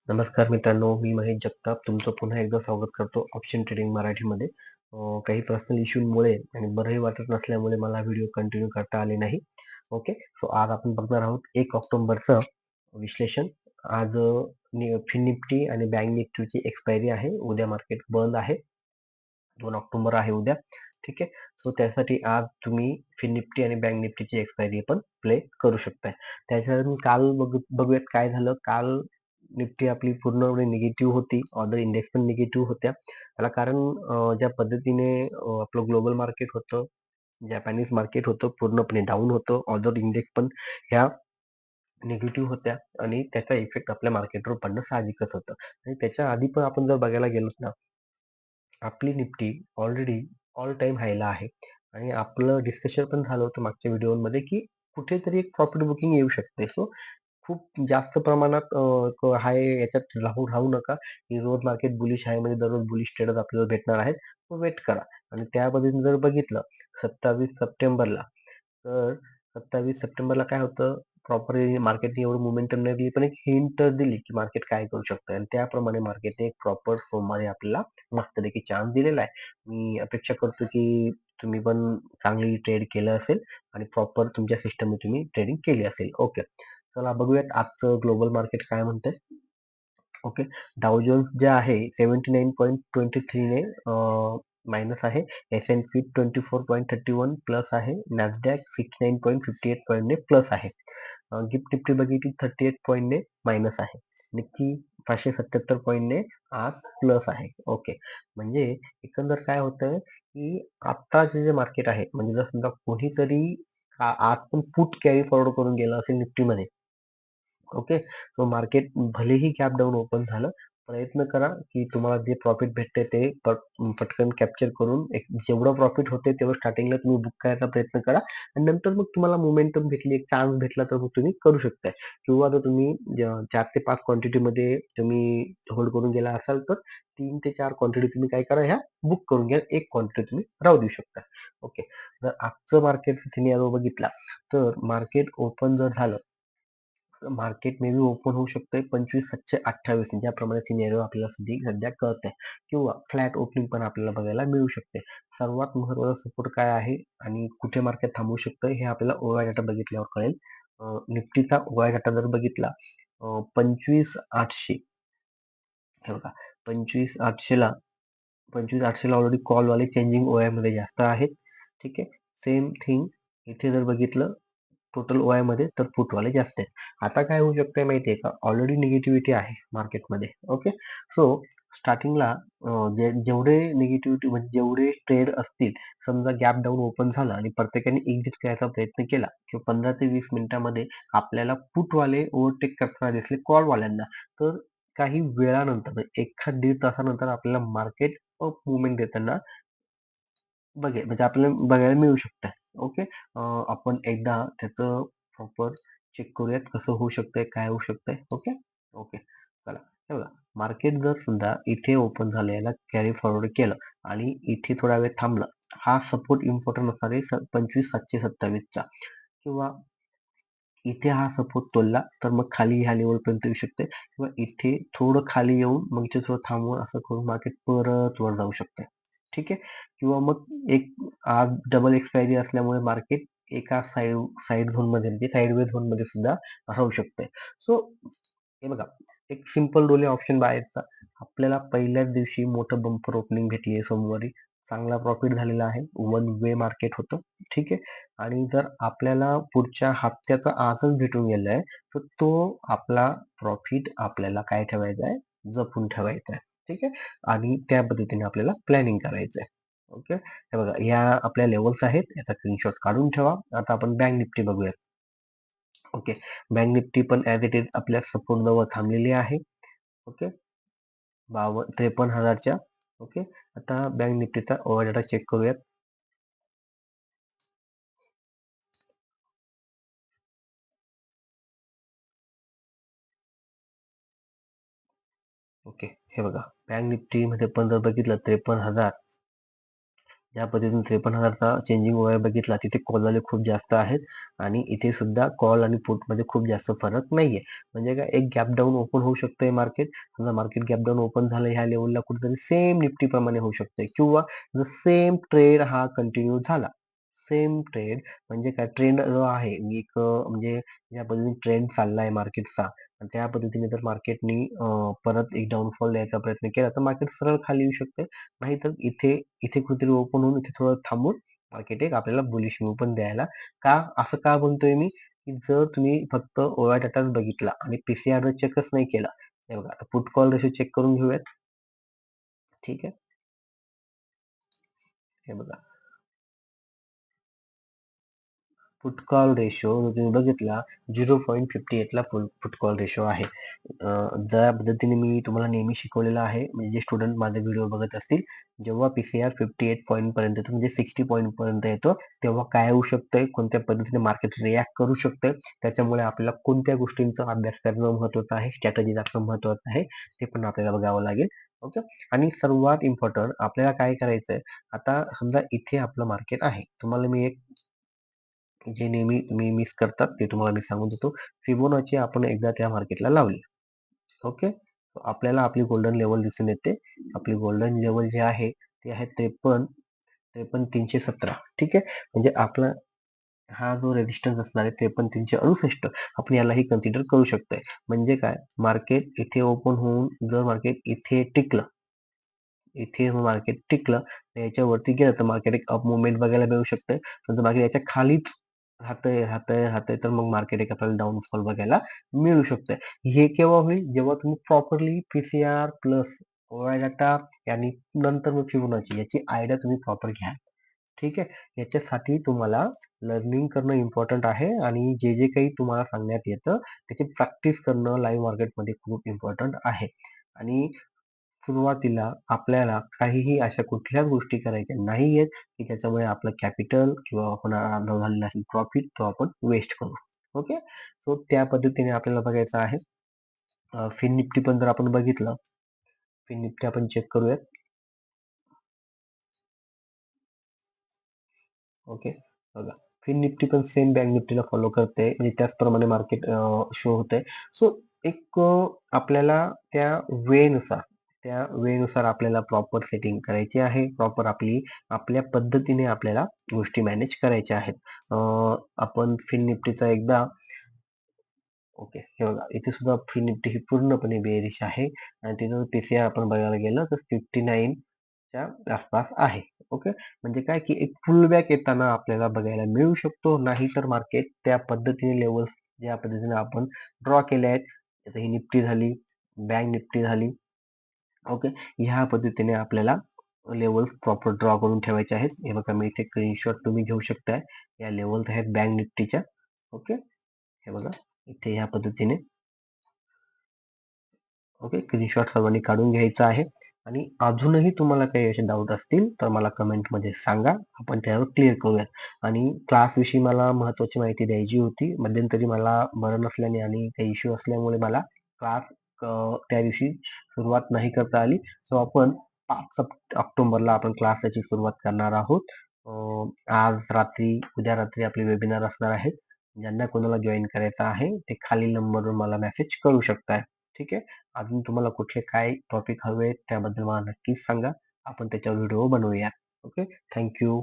नमस्कार मित्रांनो, मी महेश जगताप तुमचं पुन्हा एकदा स्वागत करतो ऑप्शन ट्रेडिंग मराठीमध्ये. काही पर्सनल इश्यूमुळे आणि बरंही वाटत नसल्यामुळे मला व्हिडिओ कंटिन्यू करता आले नाही. ओके. सो आज आपण बघणार आहोत 1 ऑक्टोबरचं विश्लेषण. आज फिन निफ्टी आणि बँक निफ्टीची एक्सपायरी आहे. उद्या मार्केट बंद आहे. 2 ऑक्टोबर आहे उद्या. ठीक आहे. सो त्यासाठी आज तुम्ही फिन निफ्टी आणि बँक निफ्टीची एक्सपायरी पण प्ले करू शकताय. त्याच्यावरून काल बघूयात काय झालं. काल निफ्टी आपली पूर्णपणे निगेटिव्ह होती. अदर इंडेक्स पण निगेटिव्ह होत्या. त्याला कारण ज्या पद्धतीने आपलं ग्लोबल मार्केट होतं, जपानीज मार्केट होतं पूर्णपणे डाऊन होतं. अदर इंडेक्स पण ह्या निगेटिव्ह होत्या आणि त्याचा इफेक्ट आपल्या मार्केटवर पडणं साहजिकच होतं. आणि त्याच्या आधी पण आपण जर बघायला गेलोत ना, आपली निफ्टी ऑलरेडी ऑल टाईम हायला आहे आणि आपलं डिस्कशन पण झालं होतं मागच्या व्हिडिओमध्ये, की कुठेतरी एक प्रॉफिट बुकिंग येऊ शकते. सो खूप जास्त प्रमाणात हाय याच्यात राहू राहू नका, की रोज मार्केट बुलिश आहे म्हणजे दररोज बुलिश ट्रेडच आपल्याला भेटणार आहेत. वेट करा आणि त्या पद्धतीने जर बघितलं 27 सप्टेंबरला, तर 27 सप्टेंबरला काय होतं, प्रॉपरली मार्केटने एवढं मोमेंटम नाही दिली, पण एक हिंट दिली, की मार्केट काय करू शकतं आणि त्याप्रमाणे मार्केटने एक प्रॉपर सोमवारी आपल्याला मस्तपैकी चान्स दिलेला आहे. मी अपेक्षा करतो, की तुम्ही पण चांगली ट्रेड केलं असेल आणि प्रॉपर तुमच्या सिस्टमने तुम्ही ट्रेडिंग केली असेल. ओके. चला बघूयात आजचं ग्लोबल मार्केट काय म्हणतंय. ओके. डाव जोन्स जे आहे 79.23 ने मायनस आहे. S&P 24.31 प्लस आहे. नॅसडॅक 69.58 पॉईंटने प्लस आहे. गिफ्ट निफ्टी बघितली 38 पॉईंटने मायनस आहे. निफ्टी 577 पॉईंटने आज प्लस आहे. ओके. म्हणजे एकंदर काय होतंय, की आत्ताचे जे मार्केट आहे, म्हणजे जर समजा कोणीतरी आज पण पुट कॅरी फॉरवर्ड करून गेला असेल निफ्टीमध्ये. ओके. सो मार्केट भलेही गॅप डाऊन ओपन झालं, प्रयत्न करा की तुम्हाला जे प्रॉफिट भेटते ते पटकन कॅप्चर करून एक जेवढं प्रॉफिट होते तेवढं स्टार्टिंगला तुम्ही बुक करायचा प्रयत्न करा आणि नंतर मग तुम्हाला मोमेंटम भेटली, एक चान्स भेटला तर मग तुम्ही करू शकताय. किंवा जर तुम्ही 4 ते 5 क्वांटिटीमध्ये तुम्ही होल्ड करून गेला असाल, तर 3 ते 4 क्वांटिटी तुम्ही काय करा, ह्या बुक करून घ्या. एक क्वांटिटी तुम्ही राहू देऊ शकता. ओके. जर आजचं मार्केट सिनारिओ बघितला, तर मार्केट ओपन जर झालं, मार्केट मे बी ओपन होऊ शकतंय 25,728 ज्याप्रमाणे सिनेरिओ आपल्याला सध्या कळत आहे, किंवा फ्लॅट ओपनिंग पण आपल्याला बघायला मिळू शकते. सर्वात महत्त्वाचा सपोर्ट काय आहे आणि कुठे मार्केट थांबू शकतं हे आपल्याला ओवाय डाटा बघितल्यावर कळेल. निफ्टीचा ओवाय डाटा जर बघितला 25,800, हे बघा 25,800ला 25,800ला ऑलरेडी कॉलवाले चेंजिंग ओआय मध्ये जास्त आहेत. ठीक आहे. सेम थिंग इथे जर बघितलं टोटल ओआय मध्ये, तर फुटवाले जास्त आहेत. आता काय होऊ शकतंय माहितीये का, ऑलरेडी निगेटिव्हिटी आहे मार्केटमध्ये. ओके. सो स्टार्टिंगला जेवढे निगेटिव्हिटी म्हणजे जेवढे ट्रेड असतील, समजा गॅप डाऊन ओपन झाला आणि प्रत्येकाने एक्झिट करायचा प्रयत्न केला, किंवा 15 ते 20 मिनिटांमध्ये आपल्याला पुटवाले ओव्हरटेक करताना दिसले कॉलवाल्यांना, तर काही वेळानंतर म्हणजे एखाद दीड तासानंतर आपल्याला मार्केट अप मुवमेंट देताना म्हणजे आपल्याला बघायला मिळू शकतं. ओके. आपण एकदा त्याचं प्रॉपर चेक करूयात कसं होऊ शकतंय, काय होऊ शकतंय. ओके. ओके. चला. हे बघा, मार्केट जर समजा इथे ओपन झालं, याला कॅरी फॉरवर्ड केलं आणि इथे थोडा वेळ थांबलं. हा सपोर्ट इम्पॉर्टंट असणार आहे 25,727चा, किंवा इथे हा सपोर्ट तोडला तर मग खाली ह्या लेवलपर्यंत येऊ शकते, किंवा इथे थोडं खाली येऊन मग इथे थोडं थांबून असं करून मार्केट परत वर जाऊ शकते. ठीक आहे. किंवा मग एक आज डबल एक्सपायरी असल्यामुळे मार्केट एका साईड झोन मध्ये म्हणजे साईडवे झोन मध्ये सुद्धा राहू शकते. सो हे बघा, एक सिंपल डोले ऑप्शन बायचा, आपल्याला पहिल्याच दिवशी मोठं बंपर ओपनिंग भेटली आहे सोमवारी. चांगला प्रॉफिट झालेला आहे. वन वे मार्केट होतं. ठीक आहे. आणि जर आपल्याला पुढच्या हप्त्याचा आजच भेटून गेलाय, तर तो आपला प्रॉफिट आपल्याला काय ठेवायचा आहे, जपून ठेवायचा आहे. ठीक आहे. आणि त्या पद्धतीने आपल्याला प्लॅनिंग करायचं आहे. ओके. हे बघा, ह्या आपल्या लेवल्स आहेत, याचा स्क्रीनशॉट काढून ठेवा. आता आपण बँक निफ्टी बघूयात. ओके. बँक निफ्टी पण ऍज इट इज आपल्या सपोर्ट जवळ थांबलेली आहे. ओके. 53,000च्या. ओके. आता बँक निफ्टीचा ओव्हर डाटा चेक करूयात. ओके. हे बघा, बँक निफ्टी मध्ये पण जर बघितलं 53,000, ज्या पद्धतीने 53,000चा चेंजिंग ओव्हर बघितला तिथे कॉलवाले खूप जास्त आहेत आणि इथे सुद्धा कॉल आणि पुटमध्ये खूप जास्त फरक नाहीये. म्हणजे काय एक गॅप डाउन ओपन होऊ शकतंय मार्केट. समजा मार्केट गॅप डाउन ओपन झालं ह्या लेव्हलला कुठेतरी सेम निफ्टी प्रमाणे होऊ शकतंय किंवा जर सेम ट्रेड हा कंटिन्यू झाला. सेम ट्रेड म्हणजे काय ट्रेंड जो आहे मी एक म्हणजे ज्या पद्धतीने ट्रेंड चाललाय मार्केटचा आणि त्या पद्धतीने जर मार्केटनी परत एक डाउनफॉल द्यायचा प्रयत्न केला तर मार्केट सरळ खाली येऊ शकते. नाहीतर इथे इथे कुठेतरी ओपन होऊन इथे थोडं थांबून मार्केट एक आपल्याला बुलिश मूव्ह पण द्यायला का असं का म्हणतोय मी की जर तुम्ही फक्त ओया डाटाच बघितला आणि पीसीआर चेकच नाही केला हे बघा आता पुट कॉल रेशो चेक करून घेऊयात. ठीक आहे. हे बघा पुट कॉल रेशो जर तुम्ही बघितला 0.58 ला पुट कॉल रेशो आहे. ज्या पद्धतीने मी तुम्हाला नेहमी शिकवलेलं आहे म्हणजे जे स्टुडंट माझे व्हिडिओ बघत असतील जेव्हा पीसीआर 58 पॉईंट पर्यंत येतो म्हणजे 60 पॉईंट पर्यंत येतो तेव्हा काय होऊ शकतंय कोणत्या पद्धतीने मार्केट रिॲक्ट करू शकतंय त्याच्यामुळे आपल्याला कोणत्या गोष्टींचा अभ्यास करणं महत्वाचं आहे स्ट्रॅटेजी दाखवणं महत्वाचं आहे ते पण आपल्याला बघावं लागेल. ओके. आणि सर्वात इम्पॉर्टंट आपल्याला काय करायचंय आता समजा इथे आपलं मार्केट आहे तुम्हाला मी एक जे नेहमी तुम्ही मिस करतात ते तुम्हाला मी सांगून देतो. फिबोनाची आपण एकदा त्या मार्केटला लावली. ओके. आपल्याला आपली गोल्डन लेवल दिसून येते. आपली गोल्डन लेवल जे आहे ते आहे 53,317. ठीक आहे. म्हणजे आपला हा जो रेझिस्टन्स असणार आहे 53,368 आपण यालाही कन्सिडर करू शकतोय. म्हणजे काय मार्केट इथे ओपन होऊन जर मार्केट इथे टिकलं इथे मार्केट टिकलं तर याच्यावरती गेलं तर मार्केट एक अप मुवमेंट बघायला मिळू शकते. पण जर मार्केट याच्या खालीच राहतंय तर मग मार्केट एक आपल्याला डाउनफॉल बघायला मिळू शकतंय. हे केव्हा होईल? जेव्हा तुम्ही प्रॉपरली पीसीआर प्लस ओआय डाटा आणि नंतर मग फिबोनाची याची आयडिया तुम्ही प्रॉपर घ्या. ठीक आहे. याच्यासाठी तुम्हाला लर्निंग करणं इम्पॉर्टंट आहे आणि जे काही तुम्हाला सांगण्यात येतं त्याची प्रॅक्टिस करणं लाईव्ह मार्केटमध्ये खूप इम्पॉर्टंट आहे. आणि सुरुवातीला आपल्याला काहीही अशा कुठल्याच गोष्टी करायच्या नाहीयेत, की ज्याच्यामुळे आपलं कॅपिटल किंवा होणारा न झालेला असेल प्रॉफिट तो आपण वेस्ट करू. ओके. सो त्या पद्धतीने आपल्याला बघायचं आहे. फिन निफ्टी पण जर आपण बघितलं, फिन निफ्टी आपण चेक करूयात. ओके. बघा फिन निफ्टी पण सेम बँक निफ्टीला फॉलो करते म्हणजे त्याचप्रमाणे मार्केट शो होतंय. सो एक आपल्याला त्या वेळेनुसार आपल्याला प्रॉपर सेटिंग करायची आहे. प्रॉपर आपल्या पद्धतीने आपल्याला गोष्टी मॅनेज करायच्या आहेत. आपण फिन निफ्टीचा एकदा ओके. हे बघा इथे सुद्धा फिन निफ्टी ही पूर्णपणे बेअरिश आहे आणि तिथं पीसीआर आपण बघायला गेलं तर 59 च्या आसपास आहे. ओके. म्हणजे काय की एक पुल बॅक येताना आपल्याला बघायला मिळू शकतो. नाहीतर मार्केट त्या पद्धतीने लेव्हल्स ज्या पद्धतीने आपण ड्रॉ केल्या आहेत. आता ही निफ्टी झाली, बँक निफ्टी झाली. ओके. ह्या पद्धतीने आपल्याला लेव्हल्स प्रॉपर ड्रॉ करून ठेवायचे आहेत. हे बघा मी इथे स्क्रीनशॉट तुम्ही घेऊ शकताय. या लेव्हल्स आहेत बँक निफ्टीच्या. ओके. हे बघा इथे ह्या पद्धतीने ओके. स्क्रीनशॉट सर्वांनी काढून घ्यायचा आहे आणि अजूनही तुम्हाला काही असे डाऊट असतील तर मला कमेंटमध्ये सांगा. आपण त्यावर क्लिअर करूयात. आणि क्लासविषयी मला महत्त्वाची माहिती द्यायची होती. मध्यंतरी मला बरं नसल्याने आणि काही इश्यू असल्यामुळे मला क्लास त्या दिवशी सुरुवात नाही करता आली. सो आपण 5 ऑक्टोबरला आपण क्लासची सुरुवात करणार आहोत. आज रात्री, उद्या रात्री आपले वेबिनार असणार आहेत. ज्यांना कोणाला जॉइन करायचं आहे ते खालील नंबरवर मला मेसेज करू शकताय. ठीक आहे. अजून तुम्हाला कुठले काय टॉपिक हवे त्याबद्दल मला नक्कीच सांगा. आपण त्याच्यावर व्हिडिओ बनवूया. ओके. Thank you.